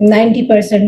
90%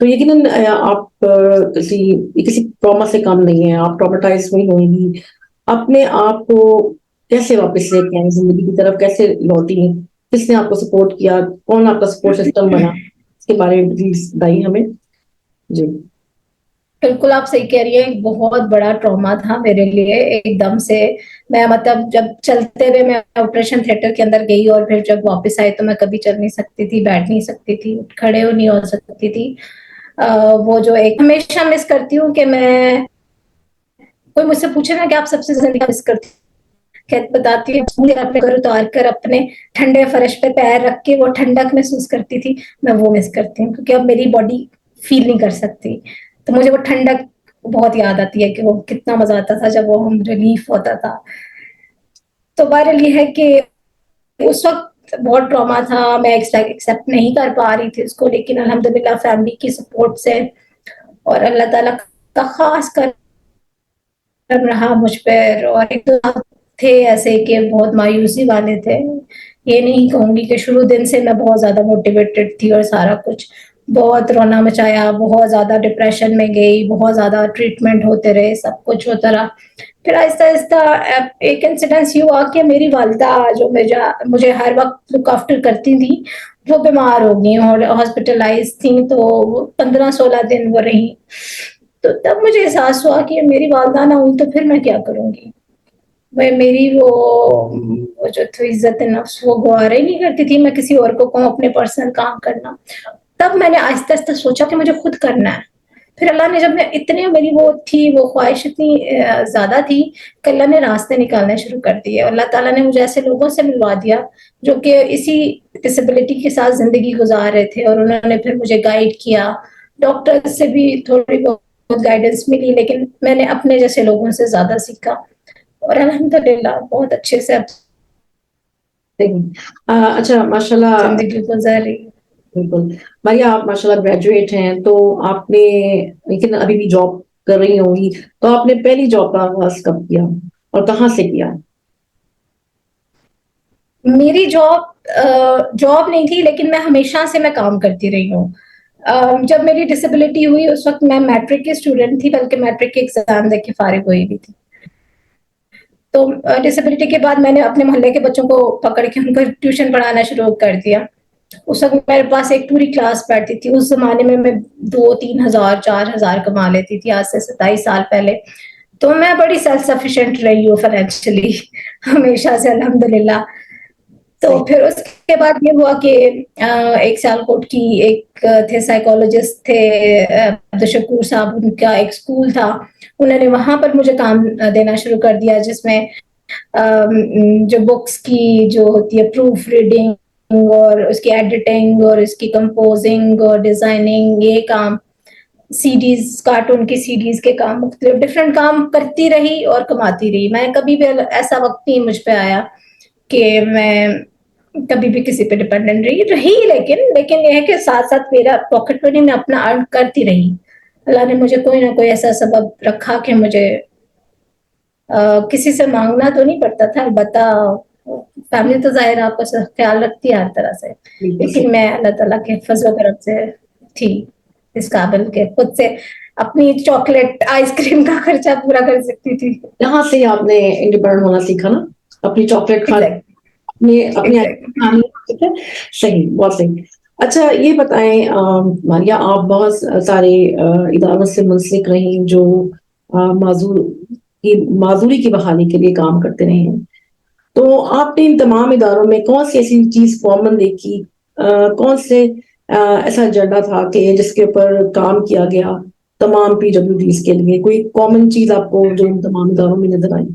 تو یقیناً آپ کسی ٹراما سے کم نہیں ہیں, آپ ٹراماٹائز ہوئی ہوں گی. اپنے آپ کو کیسے واپس لے کے آئیں, زندگی کی طرف کیسے لوٹی ہیں, کس نے آپ کو سپورٹ کیا, کون آپ کا سپورٹ سسٹم بنا, اس کے بارے میں پلیز بتائیے ہمیں. جی بالکل آپ صحیح کہہ رہی ہیں, ایک بہت بڑا ٹراما تھا میرے لیے ایک دم سے. میں مطلب جب چلتے ہوئے میں آپریشن تھیٹر کے اندر گئی اور پھر جب واپس آئی تو میں کبھی چل نہیں سکتی تھی, بیٹھ نہیں سکتی تھی, کھڑے ہو نہیں ہو سکتی تھی. وہ جو ایک ہمیشہ مس کرتی ہوں کہ میں, کوئی مجھ سے پوچھے نا کہ آپ سب سے زیادہ مس کرتی بتاتی ہوں اپنے گھر اتار کر اپنے ٹھنڈے فرش پہ پیر رکھ کے وہ ٹھنڈک محسوس کرتی تھی, میں وہ مس کرتی ہوں کیونکہ اب میری باڈی فیل نہیں کر سکتی. تو مجھے وہ ٹھنڈک بہت یاد آتی ہے کہ وہ کتنا مزہ آتا تھا جب وہ ہم ریلیف ہوتا تھا. تو بہرحال یہ ہے کہ اس وقت بہت ٹراما تھا, میں ایکسیپٹ نہیں کر پا رہی تھی اس کو, لیکن الحمدللہ فیملی کی سپورٹ سے اور اللہ تعالیٰ کا خاص کر رہا مجھ پر. اور ایک دو تھے ایسے کہ بہت مایوسی والے تھے, یہ نہیں کہوں گی کہ شروع دن سے میں بہت زیادہ موٹیویٹڈ تھی اور سارا کچھ بہت رونا مچایا, بہت زیادہ ڈپریشن میں گئی, بہت زیادہ ٹریٹمنٹ ہوتے رہے, سب کچھ ہوتا رہا. پھر آہستہ آہستہ ایک انسیڈنس یہ ہوا کہ میری والدہ جو مجھے ہر وقت لک آفٹر کرتی تھی وہ بیمار ہو گئی اور ہاسپٹلائز تھیں, تو 15-16 دن وہ رہی. تو تب مجھے احساس ہوا کہ میری والدہ نہ ہوئی تو پھر میں کیا کروں گی. میری وہ جو عزت نفس وہ گوارا ہی نہیں کرتی تھی میں کسی اور کو کہوں اپنے پرسنل کام کرنا. تب میں نے آہستہ آہستہ سوچا کہ مجھے خود کرنا ہے. پھر اللہ نے جب میں اتنے میری وہ تھی, وہ خواہش اتنی زیادہ تھی کہ اللہ نے راستے نکالنے شروع کر دیے. اللہ تعالیٰ نے مجھے ایسے لوگوں سے ملوا دیا جو کہ اسی ڈسیبلٹی کے ساتھ زندگی گزار رہے تھے, اور انہوں نے پھر مجھے گائیڈ کیا. ڈاکٹر سے بھی تھوڑی بہت گائیڈنس ملی, لیکن میں نے اپنے جیسے لوگوں سے زیادہ سیکھا اور الحمدللہ بہت اچھے سے اب اچھا ماشاء اللہ. زندگی گزار رہی. بالکل ماریا, آپ ماشاء اللہ گریجویٹ ہیں, تو آپ نے لیکن ابھی بھی جاب کر رہی ہوں گی, تو آپ نے پہلی جاب کا آغاز کب کیا اور کہاں سے کیا؟ میری جاب نہیں تھی, لیکن میں ہمیشہ سے میں کام کرتی رہی ہوں. جب میری ڈسیبلٹی ہوئی اس وقت میں میٹرک کی اسٹوڈنٹ تھی, بلکہ میٹرک کے ایگزام دے کے فارغ ہوئی بھی تھی. تو ڈسیبلٹی کے بعد میں نے اپنے محلے کے بچوں کو پکڑ کے ان کو ٹیوشن پڑھانا شروع کر دیا. اس وقت میرے پاس ایک پوری کلاس بیٹھتی تھی. اس زمانے میں 2-3 ہزار 4 ہزار کما لیتی تھی, آج سے 27 سال پہلے. تو میں بڑی سیلف سفیشینٹ رہی ہوں فائنینشلی ہمیشہ سے الحمدللہ. تو پھر اس کے بعد یہ ہوا کہ ایک سیالکوٹ کی ایک تھے سائیکولوجسٹ تھے عبدالشکور صاحب, ان کا ایک اسکول تھا, انہوں نے وہاں پر مجھے کام دینا شروع کر دیا, جس میں جو بکس کی جو ہوتی ہے پروف ریڈنگ اور اس کی ایڈیٹنگ اور اس کی کمپوزنگ اور ڈیزائننگ, یہ کام, سی ڈیز, کارٹون کی سی ڈیز کے کام, مختلف ڈفرینٹ کام کرتی رہی اور کماتی رہی. میں کبھی بھی ایسا وقت نہیں مجھ پہ آیا کہ میں کبھی بھی کسی پہ ڈپینڈنٹ رہی, لیکن یہ ہے کہ ساتھ ساتھ میرا پاکٹ منی میں اپنا ارن کرتی رہی. اللہ نے مجھے کوئی نہ کوئی ایسا سبب رکھا کہ مجھے کسی سے مانگنا تو نہیں پڑتا تھا. البتہ فیملی تو ظاہر آپ کا خیال رکھتی ہے ہر طرح سے, لیکن میں اللہ تعالیٰ کے فضل و کرم سے تھی اس قابل کے خود سے اپنی چاکلیٹ آئس کریم کا خرچہ پورا کر سکتی تھی. یہاں سے آپ نے انڈیپینڈنٹ ہونا سیکھا نا, اپنی چاکلیٹ کھا اپنی صحیح, بہت صحیح. اچھا یہ بتائیں ماریا, آپ بہت سارے اداروں سے منسلک رہیں جو معذوری کی بحالی کے لیے کام کرتے رہے ہیں, تو آپ نے ان تمام اداروں میں کون سی ایسی چیز کامن دیکھی, کون سے ایسا ایجنڈا تھا کہ جس کے اوپر کام کیا گیا تمام پی ڈبلیو ڈیز کے لیے, کوئی کامن چیز آپ کو جو ان تمام اداروں میں نظر آئی؟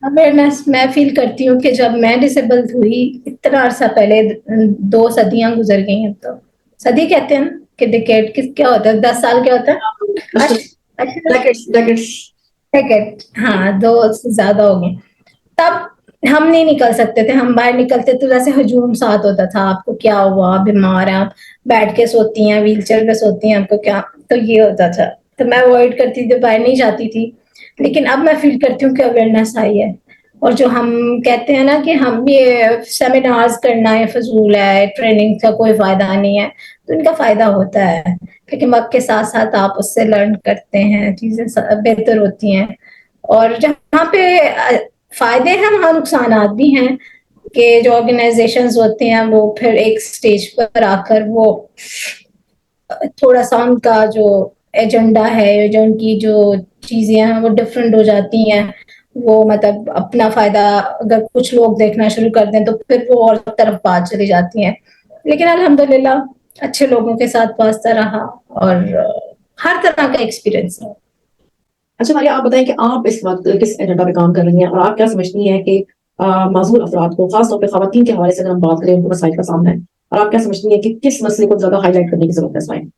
اویئرنیس میں فیل کرتی ہوں کہ جب میں ڈسیبل ہوئی اتنا عرصہ پہلے, 2 صدیاں گزر گئی ہیں, تو صدی کہتے ہیں نا کہ ڈیکیڈ کیا ہوتا ہے, 10 سال کیا ہوتا ہے, ہاں 2 سے زیادہ ہو گئے. تب ہم نہیں نکل سکتے تھے, ہم باہر نکلتے تو جیسے ہجوم ساتھ ہوتا تھا, آپ کو کیا ہوا, بیمار ہیں آپ, بیٹھ کے سوتی ہیں, ویل چیئر پہ سوتی ہیں, آپ کو کیا, تو یہ ہوتا تھا. تو میں اوائڈ کرتی تھی, باہر نہیں جاتی تھی. لیکن اب میں فیل کرتی ہوں کہ اویئرنیس آئی ہے, اور جو ہم کہتے ہیں نا کہ ہم یہ سیمینارز کرنا ہے فضول ہے, ٹریننگ کا کوئی فائدہ نہیں ہے, تو ان کا فائدہ ہوتا ہے کیونکہ وقت کے ساتھ ساتھ آپ اس سے لرن کرتے ہیں, چیزیں بہتر ہوتی ہیں. اور جہاں پہ فائدے ہیں وہاں نقصانات بھی ہیں کہ جو آرگنائزیشنز ہوتے ہیں وہ پھر ایک سٹیج پر آ کر وہ تھوڑا سا ان کا جو ایجنڈا ہے, جو ان کی جو چیزیں ہیں وہ ڈفرینٹ ہو جاتی ہیں. وہ مطلب اپنا فائدہ اگر کچھ لوگ دیکھنا شروع کر دیں تو پھر وہ اور طرف بات چلی جاتی ہیں. لیکن الحمدللہ اچھے لوگوں کے ساتھ واسطہ رہا اور ہر طرح کا ایکسپیرئنس ہے. اچھا ماریہ, آپ بتائیں کہ آپ اس وقت کس ایجنڈا پہ کام کر رہی ہیں اور آپ کیا سمجھتی ہیں کہ معذور افراد کو, خاص طور پہ خواتین کے حوالے سے اگر ہم بات کریں, ان کو مسائل کا سامنا ہے, اور آپ کیا سمجھتی ہیں کہ کس مسئلے کو زیادہ ہائی لائٹ کرنے کی ضرورت ہے اس ٹائم؟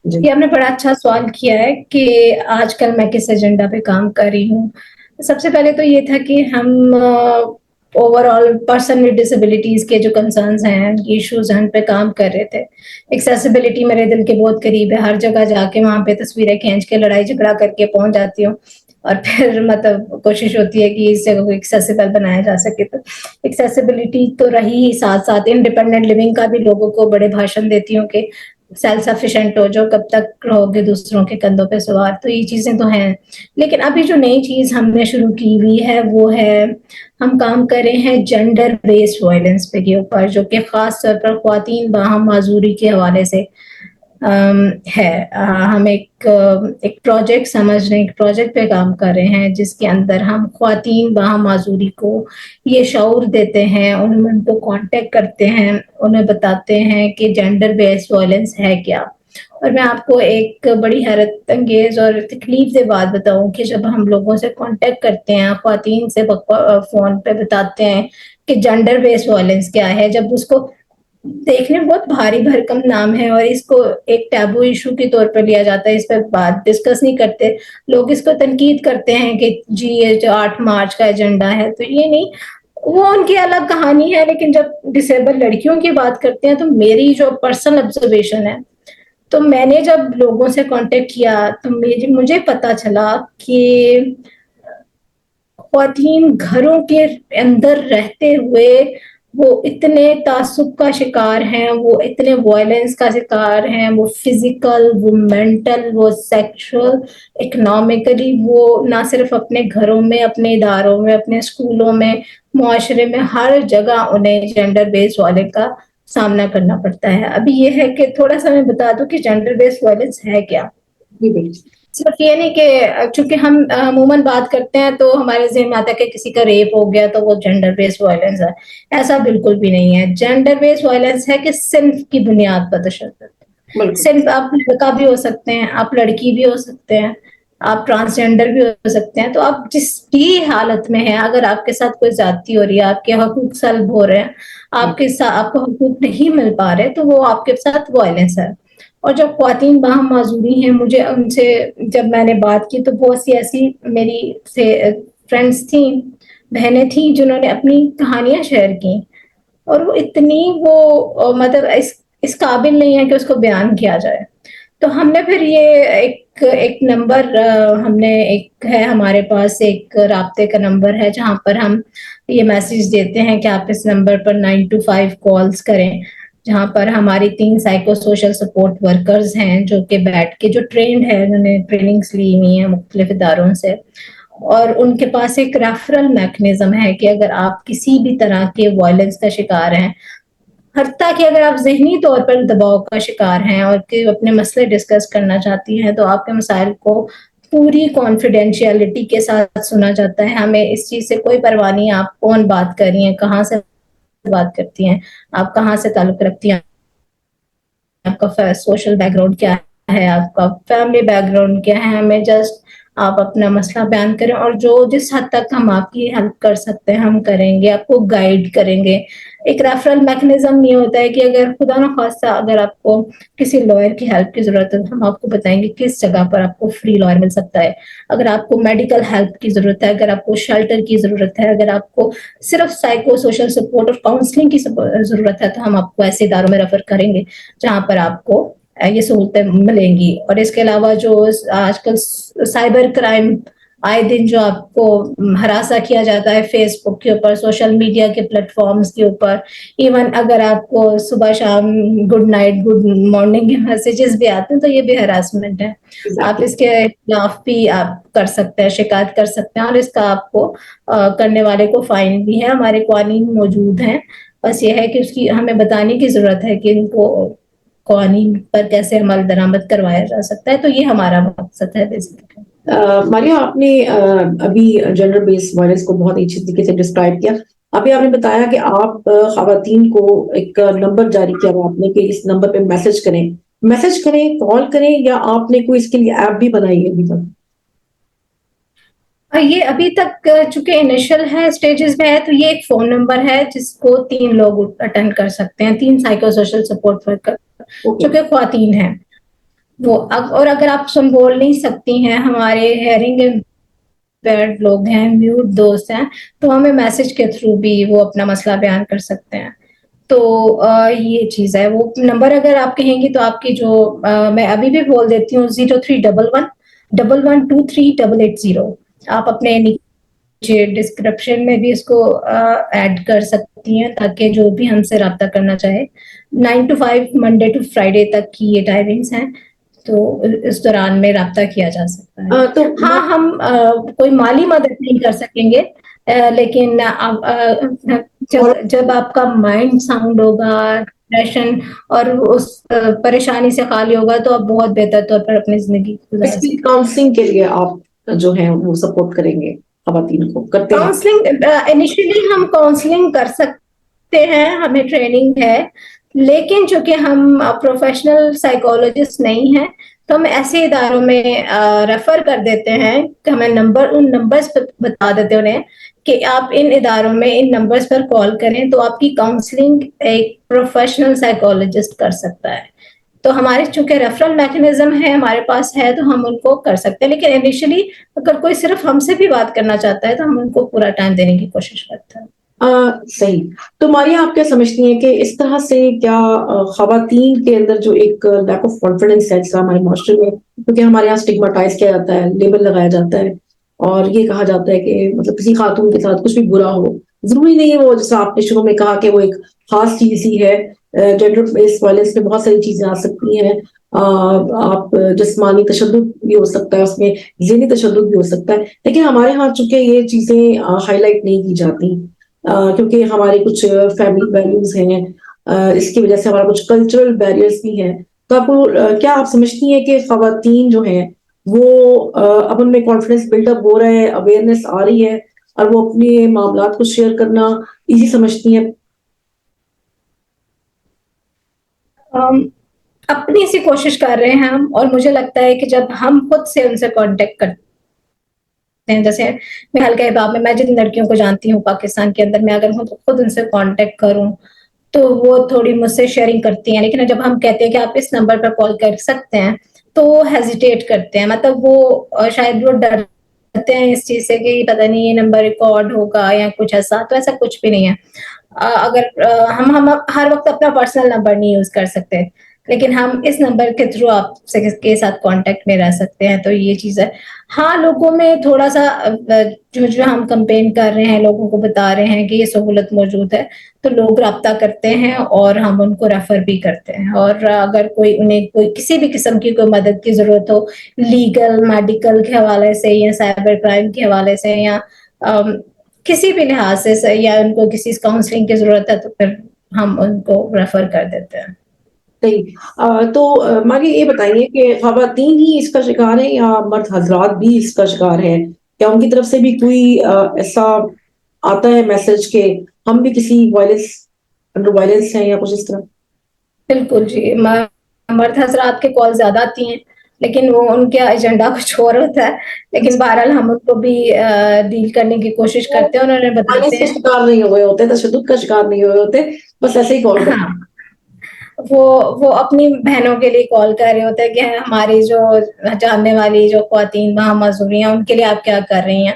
جی, یہ آپ نے بڑا اچھا سوال کیا ہے کہ آج کل میں کس ایجنڈا پہ کام کر رہی ہوں. سب سے پہلے تو یہ تھا کہ ہم over all person with disabilities کے جو کنسرنز ہیں, ایشوز ہیں, ان پہ کام کر رہے تھے. ایکسیسیبلٹی میرے دل کے بہت قریب ہے, ہر جگہ جا کے وہاں پہ تصویریں کھینچ کے لڑائی جھگڑا کر کے پہنچ جاتی ہوں, اور پھر مطلب کوشش ہوتی ہے کہ اس جگہ کو ایکسیسیبل بنایا جا سکے. تو ایکسیسیبلٹی تو رہی ہی, ساتھ ساتھ انڈیپینڈنٹ لیونگ کا بھی لوگوں کو بڑے بھاشن دیتی ہوں کہ سیلف سفیشینٹ ہو, جو کب تک رہو گے دوسروں کے کندھوں پہ سوار. تو یہ چیزیں تو ہیں, لیکن ابھی جو نئی چیز ہم نے شروع کی ہوئی ہے وہ ہے ہم کام کر رہے ہیں جینڈر بیسڈ وائلنس پہ کے اوپر, جو کہ خاص طور پر خواتین باہم معذوری کے حوالے سے ہے. ہم ایک پروجیکٹ سمجھ رہے ہیں, ایک پروجیکٹ پہ کام کر رہے ہیں جس کے اندر ہم خواتین باہم معذوری کو یہ شعور دیتے ہیں, ان کو کانٹیکٹ کرتے ہیں, انہیں بتاتے ہیں کہ جینڈر بیسڈ وائلنس ہے کیا. اور میں آپ کو ایک بڑی حیرت انگیز اور تکلیف سے بات بتاؤں کہ جب ہم لوگوں سے کانٹیکٹ کرتے ہیں, خواتین سے فون پہ بتاتے ہیں کہ جینڈر بیسڈ وائلنس کیا ہے, جب اس کو دیکھنے میں بہت بھاری بھرکم نام ہے اور اس کو ایک ٹیبو ایشو کے طور پر لیا جاتا ہے, اس پہ بات ڈسکس نہیں کرتے لوگ, اس کو تنقید کرتے ہیں کہ جی یہ جو 8 مارچ کا ایجنڈا ہے. تو یہ نہیں, وہ ان کی الگ کہانی ہے. لیکن جب ڈسیبل لڑکیوں کی بات کرتے ہیں تو میری جو پرسنل آبزرویشن ہے, تو میں نے جب لوگوں سے کانٹیکٹ کیا تو مجھے پتا چلا کہ خواتین گھروں کے اندر رہتے ہوئے وہ اتنے تعصب کا شکار ہیں, وہ اتنے وائلنس کا شکار ہیں, وہ فزیکل, وہ مینٹل, وہ سیکشل, اکنامکلی, وہ نہ صرف اپنے گھروں میں, اپنے اداروں میں, اپنے اسکولوں میں, معاشرے میں, ہر جگہ انہیں جینڈر بیسڈ وائلنس کا سامنا کرنا پڑتا ہے. ابھی یہ ہے کہ تھوڑا سا میں بتا دوں کہ جینڈر بیسڈ وائلنس ہے کیا. جی بالکل. صرف یہ نہیں کہ چونکہ ہم عموماً بات کرتے ہیں تو ہمارے ذہن میں آتا ہے کہ کسی کا ریپ ہو گیا تو وہ جینڈر بیسڈ وائلنس ہے. ایسا بالکل بھی نہیں ہے. جینڈر بیسڈ وائلنس ہے کہ صنف کی بنیاد پر تشدد. صنف آپ لڑکا بھی ہو سکتے ہیں, آپ لڑکی بھی ہو سکتے ہیں, آپ ٹرانسجینڈر بھی ہو سکتے ہیں. تو آپ جس بھی حالت میں ہیں, اگر آپ کے ساتھ کوئی زیادتی ہو رہی ہے, آپ کے حقوق سلب ہو رہے ہیں, آپ کے ساتھ آپ کو حقوق نہیں مل پا رہے, تو وہ آپ کے ساتھ وائلنس ہے. اور جب خواتین باہم معذوری ہیں, مجھے ان سے جب میں نے بات کی تو بہت سی ایسی میری سے فرینڈس تھیں, بہنیں تھیں, جنہوں نے اپنی کہانیاں شیئر کی, اور وہ اتنی وہ مطلب اس قابل نہیں ہے کہ اس کو بیان کیا جائے. تو ہم نے پھر یہ ایک نمبر ہم نے ایک ہے ہمارے پاس ایک رابطے کا نمبر ہے جہاں پر ہم یہ میسج دیتے ہیں کہ آپ اس نمبر پر 925 کالز کریں, جہاں پر ہماری 3 سائیکو سوشل سپورٹ ورکرز ہیں جو کہ بیٹھ کے جو ٹرینڈ ہے, انہوں نے ٹریننگز لی ہوئی ہیں مختلف اداروں سے, اور ان کے پاس ایک ریفرل میکنزم ہے کہ اگر آپ کسی بھی طرح کے وائلنس کا شکار ہیں, حتیٰ کہ اگر آپ ذہنی طور پر دباؤ کا شکار ہیں اور کہ اپنے مسئلے ڈسکس کرنا چاہتی ہیں, تو آپ کے مسائل کو پوری کانفیڈینشیلٹی کے ساتھ سنا جاتا ہے. ہمیں اس چیز سے کوئی پرواہ نہیں آپ کون بات کر رہی ہیں, کہاں سے بات کرتی ہیں, آپ کہاں سے تعلق رکھتی ہیں, آپ کا سوشل بیک گراؤنڈ کیا ہے, آپ کا فیملی بیک گراؤنڈ کیا ہے. ہمیں جسٹ آپ اپنا مسئلہ بیان کریں, اور جس حد تک ہم آپ کی ہیلپ کر سکتے ہیں ہم کریں گے, آپ کو گائیڈ کریں گے. ایک ریفرل میکنزم یہ ہوتا ہے کہ اگر خدا نخواستہ اگر آپ کو کسی لائر کی ہیلپ کی ضرورت ہے, ہم آپ کو بتائیں گے کس جگہ پر آپ کو فری لائر مل سکتا ہے. اگر آپ کو میڈیکل ہیلپ کی ضرورت ہے, اگر آپ کو شیلٹر کی ضرورت ہے, اگر آپ کو صرف سائیکو سوشل سپورٹ اور کاؤنسلنگ کی ضرورت ہے, تو ہم آپ کو ایسے اداروں میں ریفر کریں گے جہاں پر آپ کو یہ سہولتیں ملیں گی. اور اس کے علاوہ جو آج کل سائبر کرائم آئے دن جو آپ کو ہراساں کیا جاتا ہے فیس بک کے اوپر, سوشل میڈیا کے پلیٹ فارمز کے اوپر, ایون اگر آپ کو صبح شام گڈ نائٹ گڈ مارننگ کے میسیجز بھی آتے ہیں تو یہ بھی ہراسمنٹ ہے. آپ اس کے خلاف بھی آپ کر سکتے ہیں, شکایت کر سکتے ہیں, اور اس کا آپ کو کرنے والے کو فائن بھی ہے. ہمارے قوانین موجود ہیں, بس یہ ہے کہ اس کی ہمیں بتانے کی ضرورت ہے کہ ان کو قوانین پر کیسے عمل درآمد کروایا جا سکتا ہے. تو یہ ہمارا مقصد ہے بیسیکلی. ماریہ, آپ نے ابھی جنڈر بیس وائلنس کو بہت اچھی طریقے سے ڈسکرائب کیا. ابھی آپ نے بتایا کہ آپ خواتین کو ایک نمبر جاری کیا ہوا آپ نے کہ اس نمبر پہ میسج کریں, کال کریں, یا آپ نے کوئی اس کے لیے ایپ بھی بنائی ہے ابھی تک؟ یہ ابھی تک چونکہ انیشل ہے, اسٹیجز میں ہے, تو یہ ایک فون نمبر ہے جس کو 3 لوگ اٹینڈ کر سکتے ہیں, 3 سائیکو سوشل سپورٹ ورکر جو کہ خواتین ہیں وہ. اور اگر آپ سن بول نہیں سکتی ہیں, ہمارے ہیئرنگ امپیئرڈ لوگ ہیں, میوٹ دوست ہیں, تو ہمیں میسج کے تھرو بھی وہ اپنا مسئلہ بیان کر سکتے ہیں. تو یہ چیز ہے. وہ نمبر اگر آپ کہیں گی تو آپ کی جو میں ابھی بھی بول دیتی ہوں 0311112380. آپ اپنے نیچے ڈسکرپشن میں بھی اس کو ایڈ کر سکتی ہیں تاکہ جو بھی ہم سے رابطہ کرنا چاہے. 9 to 5 منڈے ٹو فرائیڈے تک کی یہ ٹائمنگس ہیں, تو اس دوران میں رابطہ کیا جا سکتا ہے. تو ہاں, ہم کوئی مالی مدد نہیں کر سکیں گے, لیکن جب آپ کا مائنڈ ساؤنڈ ہوگا, ڈپریشن اور اس پریشانی سے خالی ہوگا, تو آپ بہت بہتر طور پر اپنی زندگی گزار سکیں گے. کاؤنسلنگ کے لیے آپ جو ہیں وہ سپورٹ کریں گے خواتین کو, کرتے ہیں؟ کاؤنسلنگ انیشلی ہم کاؤنسلنگ کر سکتے ہیں, ہمیں ٹریننگ ہے, لیکن چونکہ ہم پروفیشنل سائیکولوجسٹ نہیں ہیں تو ہم ایسے اداروں میں ریفر کر دیتے ہیں کہ ہمیں ان نمبرز بتا دیتے ہیں انہیں کہ آپ ان اداروں میں ان نمبرز پر کال کریں, تو آپ کی کاؤنسلنگ ایک پروفیشنل سائیکولوجسٹ کر سکتا ہے. تو ہمارے چونکہ ریفرل میکنزم ہے ہمارے پاس ہے, تو ہم ان کو کر سکتے ہیں. لیکن انیشلی اگر کوئی صرف ہم سے بھی بات کرنا چاہتا ہے تو ہم ان کو پورا ٹائم دینے کی کوشش کرتے ہیں. صحیح. تو ماریہ, آپ کیا سمجھتی ہیں کہ اس طرح سے کیا خواتین کے اندر جو ایک لیک آف کانفیڈنس ہے ہمارے معاشرے میں, کیونکہ ہمارے یہاں اسٹگماٹائز کیا جاتا ہے, لیبل لگایا جاتا ہے, اور یہ کہا جاتا ہے کہ مطلب کسی خاتون کے ساتھ کچھ بھی برا ہو, ضروری نہیں ہے وہ جیسا آپ نے شروع میں کہا کہ وہ ایک خاص چیز ہی ہے. جینڈر بیس وائلنس میں بہت ساری چیزیں آ سکتی ہیں. آپ جسمانی تشدد بھی ہو سکتا ہے, اس میں ذہنی تشدد بھی ہو سکتا ہے, لیکن ہمارے ہاں چونکہ یہ چیزیں ہائی لائٹ نہیں کی جاتی کیونکہ ہمارے کچھ فیملی ویلیوز ہیں, اس کی وجہ سے ہمارا کچھ کلچرل بیریئرز بھی ہیں. تو آپ کو کیا آپ سمجھتی ہیں کہ خواتین جو ہیں وہ اب ان میں کانفیڈنس بلڈ اپ ہو رہا ہے, اویئرنیس آ رہی ہے, اور وہ اپنے معاملات کو شیئر کرنا ایزی سمجھتی ہیں؟ اپنی سی کوشش کر رہے ہیں ہم, اور مجھے لگتا ہے کہ جب ہم خود سے ان سے کانٹیکٹ کرتے ہیں, جیسے میں حلقہ باب میں جن لڑکیوں کو جانتی ہوں پاکستان کے اندر, میں اگر خود ان سے کانٹیکٹ کروں تو وہ تھوڑی مجھ سے شیئرنگ کرتی ہیں. لیکن جب ہم کہتے ہیں کہ آپ اس نمبر پر کال کر سکتے ہیں تو وہ ہیزیٹیٹ کرتے ہیں, مطلب وہ شاید وہ ڈرتے ہیں اس چیز سے کہ پتہ نہیں یہ نمبر ریکارڈ ہوگا یا کچھ ایسا. تو ایسا کچھ بھی نہیں ہے. اگر ہم ہر وقت اپنا پرسنل نمبر نہیں یوز کر سکتے, لیکن ہم اس نمبر کے تھرو آپ کے ساتھ کانٹیکٹ میں رہ سکتے ہیں. تو یہ چیز ہے. ہاں, لوگوں میں تھوڑا سا جو ہم کمپین کر رہے ہیں, لوگوں کو بتا رہے ہیں کہ یہ سہولت موجود ہے, تو لوگ رابطہ کرتے ہیں اور ہم ان کو ریفر بھی کرتے ہیں. اور اگر انہیں کوئی کسی بھی قسم کی کوئی مدد کی ضرورت ہو, لیگل میڈیکل کے حوالے سے یا سائبر کرائم کے حوالے سے یا کسی بھی لحاظ سے, یا ان کو کسی کاؤنسلنگ کی ضرورت ہے, تو پھر ہم ان کو ریفر کر دیتے ہیں. صحیح. تو ماریہ یہ بتائیے کہ خواتین ہی اس کا شکار ہیں یا مرد حضرات بھی اس کا شکار ہیں؟ کیا ان کی طرف سے بھی کوئی ایسا آتا ہے میسج کہ ہم بھی کسی وائلنس ہیں یا کچھ اس طرح؟ بالکل جی, مرد حضرات کے کال زیادہ آتی ہیں, لیکن وہ ان کا ایجنڈا کچھ اور ہوتا ہے. لیکن بہرحال ہم ان کو بھی ڈیل کرنے کی کوشش کرتے ہیں, اور انہیں بتاتے ہیں. شکار نہیں ہوئے ہوتے, تشدد کا شکار نہیں ہوئے ہوتے, بس ایسے ہی کال کرتے ہیں. وہ اپنی بہنوں کے لیے کال کر رہے ہوتے ہیں کہ ہماری جو جاننے والی جو خواتین وہاں معذوری ہیں ان کے لیے آپ کیا کر رہی ہیں.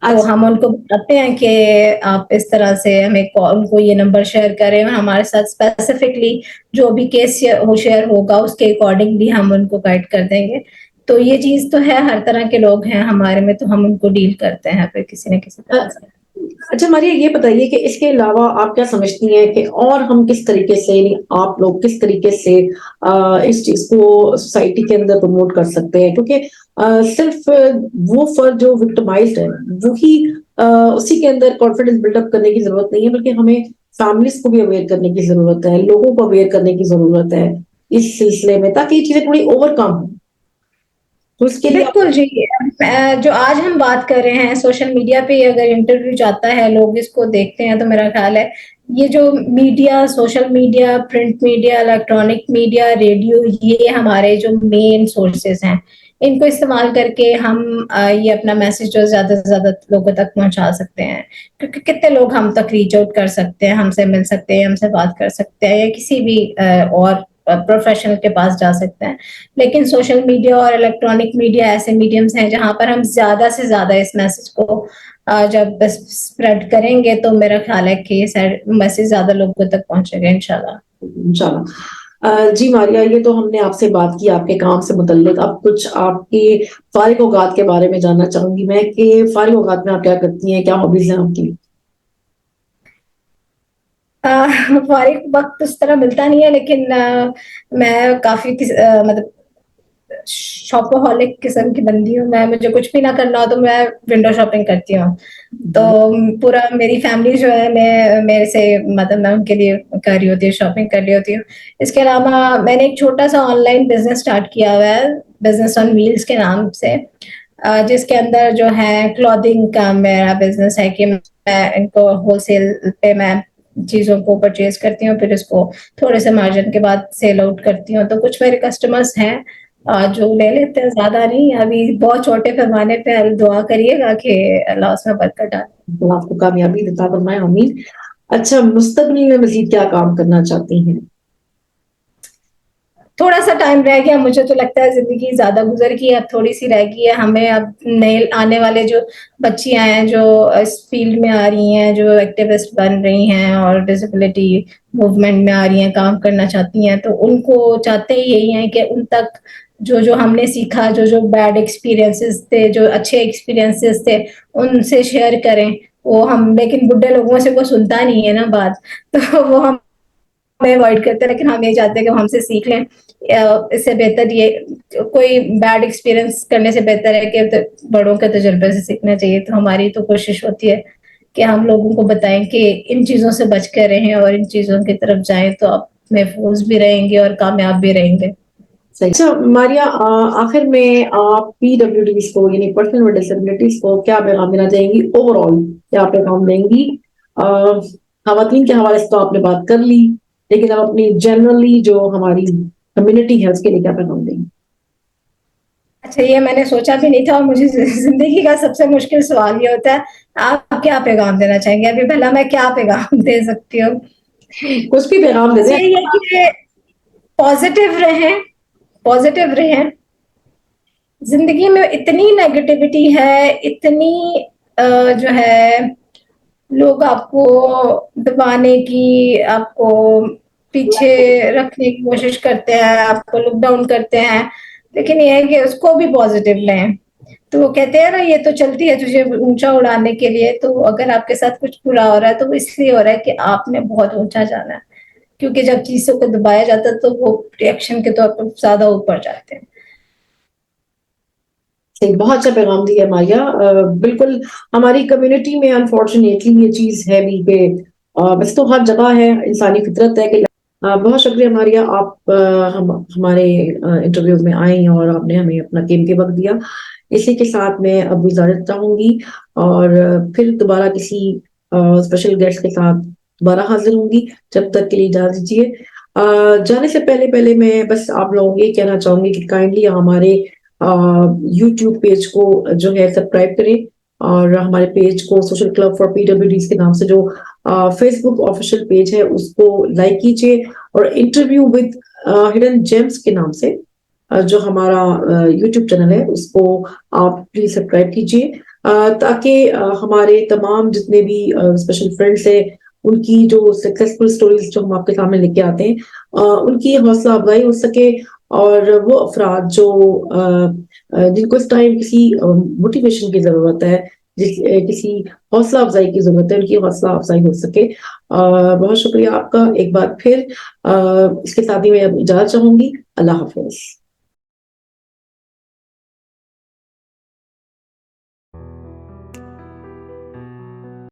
تو ہم ان کو بتاتے ہیں کہ آپ اس طرح سے ہمیں ان کو یہ نمبر شیئر کریں, اور ہمارے ساتھ اسپیسیفکلی جو بھی کیس شیئر ہوگا اس کے اکارڈنگ بھی ہم ان کو گائیڈ کر دیں گے تو یہ چیز تو ہے, ہر طرح کے لوگ ہیں ہمارے میں, تو ہم ان کو ڈیل کرتے ہیں پھر کسی نہ کسی طرح سے. اچھا ماریا, یہ بتائیے کہ اس کے علاوہ آپ کیا سمجھتی ہیں کہ اور ہم کس طریقے سے, یعنی آپ لوگ کس طریقے سے اس چیز کو سوسائٹی کے اندر پروموٹ کر سکتے ہیں؟ کیونکہ صرف وہ فرد جو وکٹمائزڈ ہے وہی اسی کے اندر کانفیڈنس بلڈ اپ کرنے کی ضرورت نہیں ہے, بلکہ ہمیں فیملیز کو بھی اویئر کرنے کی ضرورت ہے, لوگوں کو اویئر کرنے کی ضرورت ہے اس سلسلے میں, تاکہ یہ چیزیں تھوڑی اوور کم ہوں. تو اس کے لیے بالکل جی, جو آج ہم بات کر رہے ہیں سوشل میڈیا پہ اگر انٹرویو جاتا ہے, لوگ اس کو دیکھتے ہیں, تو میرا خیال ہے یہ جو media, social media, print media, electronic media, radio, یہ ہمارے جو مین سورسز ہیں, ان کو استعمال کر کے ہم یہ اپنا میسج جو زیادہ سے زیادہ لوگوں تک پہنچا سکتے ہیں. کیونکہ کتنے لوگ ہم تک ریچ آؤٹ کر سکتے ہیں, ہم سے مل سکتے ہیں, ہم سے بات کر سکتے ہیں, یا کسی بھی اور پروفیشنل کے پاس جا سکتے ہیں. لیکن سوشل میڈیا اور الیکٹرانک میڈیا ایسے میڈیمز ہیں جہاں پر ہم زیادہ سے زیادہ اس میسج کو جب اسپریڈ کریں گے, تو میرا خیال ہے کہ یہ میسج زیادہ لوگوں تک پہنچے گا انشاءاللہ. انشاءاللہ. جی ماریا, یہ تو ہم نے آپ سے بات کی آپ کے کام سے متعلق. اب کچھ آپ کی فارغ اوقات کے بارے میں جاننا چاہوں گی میں, کہ فارغ اوقات میں آپ کیا کرتی ہیں, کیا ہابیز ہیں آپ کی؟ فارغ وقت اس طرح ملتا نہیں ہے, لیکن میں کافی مطلب شاپہولک قسم کی بندی ہوں میں. مجھے کچھ بھی نہ کرنا ہو تو میں ونڈو شاپنگ کرتی ہوں. تو پورا میری فیملی جو ہے میرے سے مطلب میں ان کے لیے کر رہی ہوتی ہوں, شاپنگ کر رہی ہوتی ہوں. اس کے علاوہ میں نے ایک چھوٹا سا آن لائن بزنس اسٹارٹ کیا ہوا ہے, بزنس آن ویلز کے نام سے, جس کے اندر جو ہے کلودنگ کا میرا بزنس ہے کہ میں ان کو ہول سیل پہ میں چیزوں کو پرچیز کرتی ہوں, پھر اس کو تھوڑے سے مارجن کے بعد سیل آؤٹ کرتی ہوں. تو کچھ میرے کسٹمرز ہیں جو لے لیتے ہیں, زیادہ نہیں, ابھی بہت چھوٹے پیمانے پہ. دعا کریے گا کہ اللہ اس میں برکت ڈالے. آپ کو کامیابی عطا فرمائے, امین. اچھا, مستقبل میں مزید کیا کام کرنا چاہتی ہیں؟ تھوڑا سا ٹائم رہ گیا, مجھے تو لگتا ہے زندگی زیادہ گزر گئی, اب تھوڑی سی رہ گئی ہے ہمیں. اب نئے آنے والے جو بچیاں ہیں جو اس فیلڈ میں آ رہی ہیں, جو ایکٹیوسٹ بن رہی ہیں اور ڈسیبلٹی موومنٹ میں آ رہی ہیں, کام کرنا چاہتی ہیں, تو ان کو چاہتے ہی یہی ہیں کہ ان تک جو ہم نے سیکھا, جو بیڈ ایکسپیرینسز تھے, جو اچھے ایکسپیرینسز تھے, ان سے شیئر کریں. وہ ہم, لیکن بڈھے لوگوں سے وہ سنتا نہیں ہے نا بات, تو وہ ہم اوائڈ کرتے ہیں, لیکن ہم یہ چاہتے ہیں کہ ہم سے سیکھ لیں. اس سے بہتر یہ کوئی بیڈ ایکسپیرینس کرنے سے بہتر ہے کہ بڑوں کے تجربے سے سیکھنا چاہیے. تو ہماری تو کوشش ہوتی ہے کہ ہم لوگوں کو بتائیں کہ ان چیزوں سے بچ کر رہیں اور ان چیزوں کی طرف جائیں, تو آپ محفوظ بھی رہیں گے اور کامیاب بھی رہیں گے. اچھا ماریا, آخر میں آپ پی ڈبلیو ڈیز کو, یعنی پرسن ود ڈسیبلٹیز کو, کیا پیغام دینا چاہیں گی؟ اوور آل کیا پیغام دیں گی؟ خواتین کے حوالے سے تو آپ نے بات کر لی, لیکن اب اپنی جنرلی جو ہماری کمیونٹی ہے اس کے لیے کیا پیغام دیں گی؟ اچھا, یہ میں نے سوچا بھی نہیں تھا, اور مجھے زندگی کا سب سے مشکل سوال یہ ہوتا ہے آپ کیا پیغام دینا چاہیں گے. ابھی بھلا میں کیا پیغام دے سکتی ہوں؟ کچھ بھی پیغام دے دیں. یہ کہ پازیٹیو رہیں, پازیٹیو رہیں. زندگی میں اتنی نیگیٹیوٹی ہے, اتنی جو ہے لوگ آپ کو دبانے کی, آپ کو پیچھے رکھنے کی کوشش کرتے ہیں, آپ کو لک ڈاؤن کرتے ہیں, لیکن یہ ہے کہ اس کو بھی پازیٹیو لیں. تو وہ کہتے ہیں نا, یہ تو چلتی ہے تجھے اونچا اڑانے کے لیے. تو اگر آپ کے ساتھ کچھ برا ہو رہا ہے تو وہ اس لیے ہو رہا ہے کہ آپ نے بہت اونچا جانا ہے, کیونکہ جب چیزوں کو دبایا جاتا ہے تو وہ ریئیکشن کے طور پر زیادہ اوپر جاتے ہیں. بہت اچھا پیغام دیا ماریا. بالکل ہماری کمیونٹی میں انفارچونیٹلی یہ چیز ہے بھی کہ بس تو ہر جگہ ہے, انسانی فطرت ہے کہ بہت شکریہ ماریا, آپ ہمارے انٹرویو میں آئیں اور آپ نے ہمیں اپنا قیمتی وقت دیا. اسی کے ساتھ میں اب اجازت چاہوں گی, اور پھر دوبارہ کسی اسپیشل گیسٹ کے ساتھ دوبارہ حاضر ہوں گی. جب تک کے لیے اجازت دیجیے. جانے سے پہلے میں بس آپ لوگوں کو یہ کہنا چاہوں گی کہ کائنڈلی ہمارے یوٹیوب پیج کو جو ہے سبسکرائب کریں, اور ہمارے پیج کو social club for P W Ds کے نام سے جو فیس بک آفیشیل پیج ہے اس کو لائک کیجیے, اور انٹرویو ود ہڈن جیمز کے نام سے جو ہمارا یوٹیوب چینل ہے اس کو آپ پلیز سبسکرائب کیجیے, تاکہ ہمارے تمام جتنے بھی اسپیشل فرینڈس ہیں ان کی جو سکسیسفل سٹوریز جو ہم آپ کے سامنے لے کے آتے ہیں ان کی حوصلہ افزائی ہو سکے, اور وہ افراد جو جن کو اس ٹائم کسی موٹیویشن کی ضرورت ہے, کسی حوصلہ افزائی کی ضرورت ہے, ان کی حوصلہ افزائی ہو سکے. بہت شکریہ آپ کا ایک بار پھر. اس کے ساتھ ہی میں اب اجازت چاہوں گی. اللہ حافظ.